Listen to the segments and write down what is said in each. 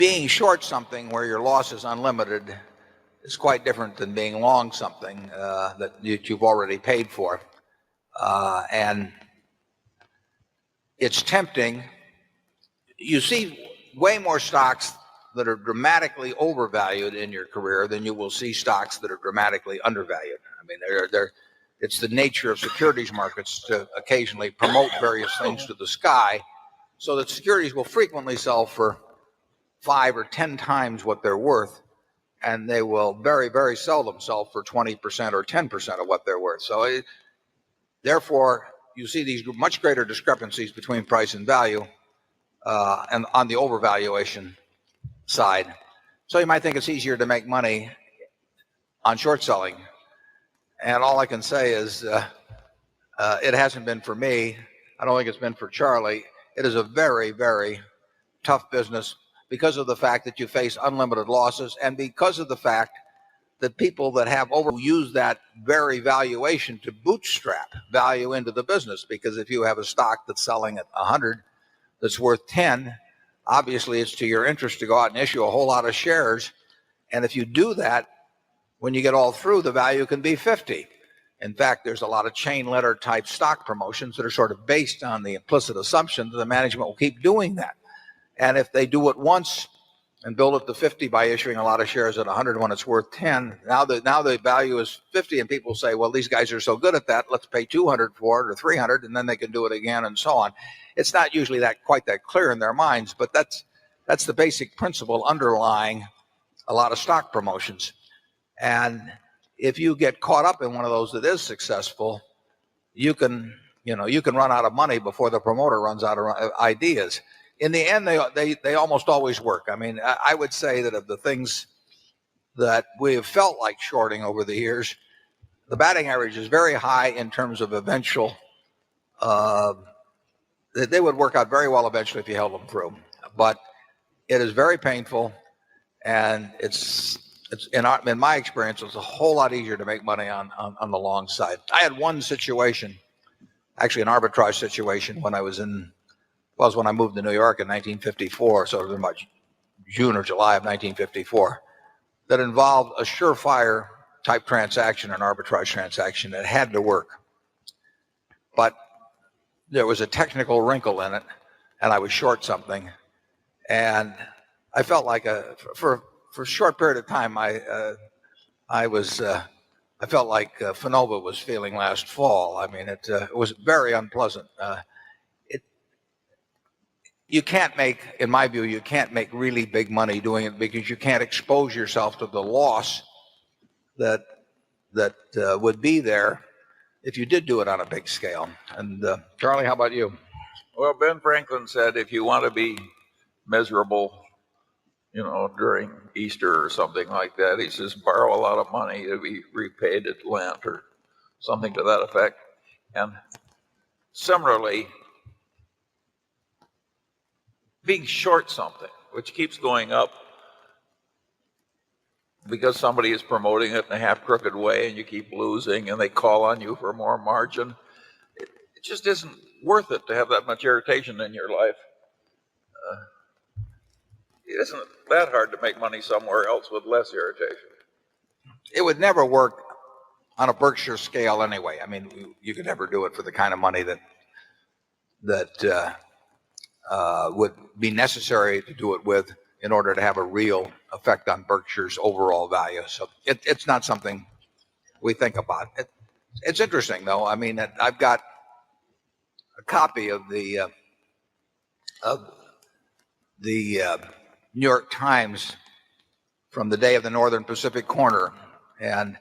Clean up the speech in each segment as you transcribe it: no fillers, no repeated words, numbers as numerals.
being short something where your loss is unlimited is quite different than being long something that you've already paid for. And it's tempting. You see way more stocks that are dramatically overvalued in your career than you will see stocks that are dramatically undervalued. I mean, it's the nature of securities markets to occasionally promote various things to the sky, so that securities will frequently sell for 5 or 10 times what they're worth, and they will very, very seldom sell for 20% or 10% of what they're worth. So therefore, you see these much greater discrepancies between price and value and on the overvaluation side. So you might think it's easier to make money on short selling. And all I can say is it hasn't been for me. I don't think it's been for Charlie. It is a very, very tough business because of the fact that you face unlimited losses, and because of the fact that people that have use that very valuation to bootstrap value into the business. Because if you have a stock that's selling at 100 that's worth 10, obviously it's to your interest to go out and issue a whole lot of shares. And if you do that, when you get all through, the value can be 50. In fact, there's a lot of chain letter type stock promotions that are sort of based on the implicit assumption that the management will keep doing that. And if they do it once and build it to 50 by issuing a lot of shares at 100 when it's worth 10, now the value is 50, and people say, well, these guys are so good at that, let's pay 200 for it or 300, and then they can do it again and so on. It's not usually quite that clear in their minds, but that's the basic principle underlying a lot of stock promotions. And if you get caught up in one of those that is successful, you can run out of money before the promoter runs out of ideas. In the end, they almost always work. I mean, I would say that of the things that we have felt like shorting over the years, the batting average is very high in terms of eventual. They would work out very well eventually if you held them through, but it is very painful, and it's in my experience, it's a whole lot easier to make money on the long side. I had one situation, actually an arbitrage situation, when I moved to New York in 1954, so it was about June or July of 1954, that involved a surefire type transaction, an arbitrage transaction that had to work. But there was a technical wrinkle in it, and I was short something, and I felt like for a short period of time, I felt like Fanova was feeling last fall. I mean, it was very unpleasant. You can't make, in my view, you can't make really big money doing it because you can't expose yourself to the loss that would be there if you did do it on a big scale. And Charlie, how about you? Well, Ben Franklin said if you want to be miserable, during Easter or something like that, he says borrow a lot of money to be repaid at Lent or something to that effect. And similarly, being short something, which keeps going up because somebody is promoting it in a half-crooked way and you keep losing and they call on you for more margin, it just isn't worth it to have that much irritation in your life. It isn't that hard to make money somewhere else with less irritation. It would never work on a Berkshire scale anyway. I mean, you could never do it for the kind of money that would be necessary to do it with in order to have a real effect on Berkshire's overall value. So it's not something we think about. It's interesting, though. I mean, I've got a copy of the New York Times from the day of the Northern Pacific corner, and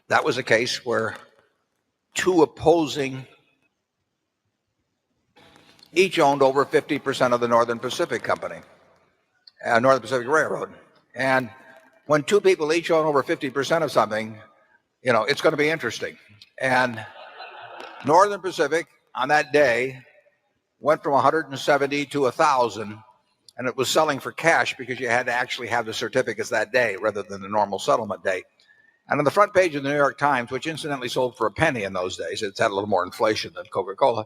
that was a case where two opposing each owned over 50% of the Northern Pacific Company, Northern Pacific Railroad. And when two people each own over 50% of something, it's going to be interesting. And Northern Pacific on that day went from 170 to 1,000, and it was selling for cash because you had to actually have the certificates that day rather than the normal settlement date. And on the front page of the New York Times, which incidentally sold for a penny in those days, it's had a little more inflation than Coca-Cola.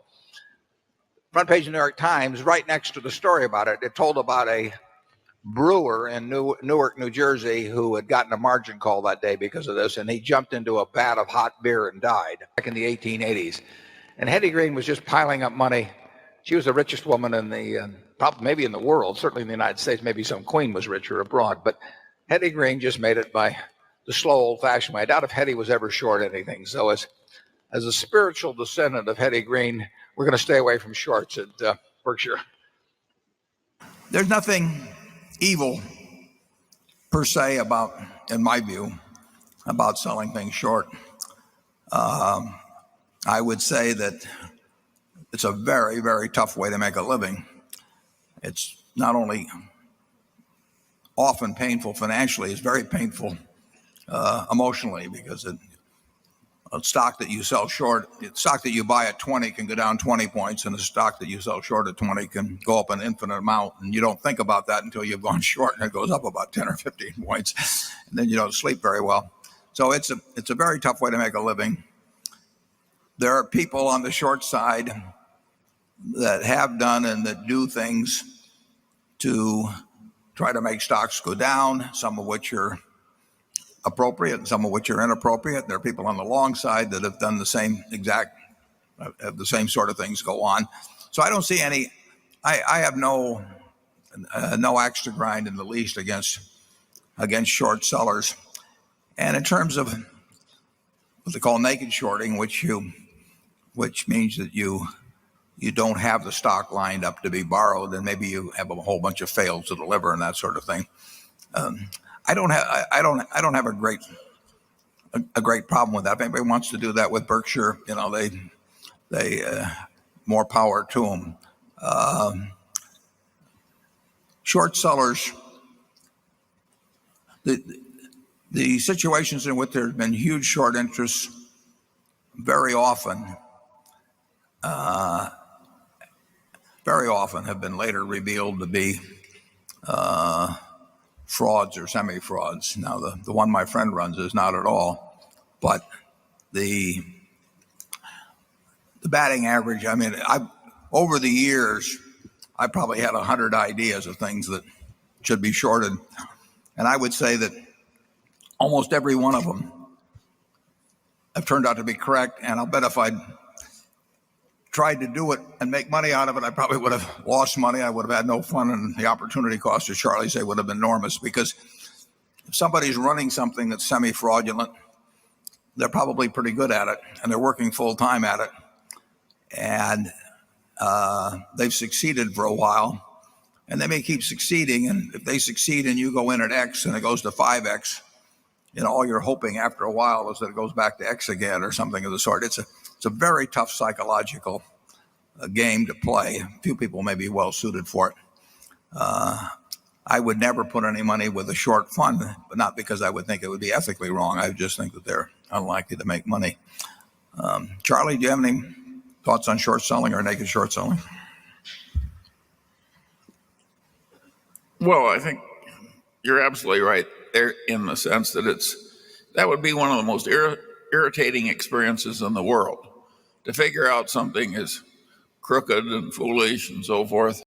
Front page of the New York Times, right next to the story about it, it told about a brewer in Newark, New Jersey, who had gotten a margin call that day because of this, and he jumped into a vat of hot beer and died back in the 1880s. And Hetty Green was just piling up money. She was the richest woman in the probably maybe in the world, certainly in the United States. Maybe some queen was richer abroad, but Hetty Green just made it by the slow, old-fashioned way. I doubt if Hetty was ever short anything. So as a spiritual descendant of Hetty Green, we're going to stay away from shorts at Berkshire. There's nothing evil per se about, in my view, about selling things short. I would say that it's a very, very tough way to make a living. It's not only often painful financially, it's very painful emotionally, because a stock that you sell short, a stock that you buy at 20 can go down 20 points, and a stock that you sell short at 20 can go up an infinite amount. And you don't think about that until you've gone short and it goes up about 10 or 15 points, and then you don't sleep very well. So it's a very tough way to make a living. There are people on the short side that have done and that do things to try to make stocks go down, some of which are appropriate and some of which are inappropriate. There are people on the long side that have done the same sort of things go on. So I don't see any. I have no axe to grind in the least against short sellers. And in terms of what they call naked shorting, which means that you don't have the stock lined up to be borrowed, and maybe you have a whole bunch of fails to deliver and that sort of thing. I don't have a great problem with that. If anybody wants to do that with Berkshire, they more power to them. Short sellers, the situations in which there have been huge short interests very often have been later revealed to be frauds or semi-frauds. Now, the one my friend runs is not at all, but the batting average. I mean, over the years, I probably had 100 ideas of things that should be shorted, and I would say that almost every one of them have turned out to be correct. And I'll bet if I'd tried to do it and make money out of it, I probably would have lost money. I would have had no fun, and the opportunity cost, as Charlie said, would have been enormous. Because if somebody's running something that's semi-fraudulent, they're probably pretty good at it, and they're working full time at it, and they've succeeded for a while, and they may keep succeeding. And if they succeed and you go in at X and it goes to 5X, all you're hoping after a while is that it goes back to X again or something of the sort. It's a very tough psychological game to play. Few people may be well suited for it. I would never put any money with a short fund, but not because I would think it would be ethically wrong. I just think that they're unlikely to make money. Charlie, do you have any thoughts on short selling or naked short selling? Well, I think you're absolutely right there, in the sense that that would be one of the most irritating experiences in the world, to figure out something is crooked and foolish and so forth,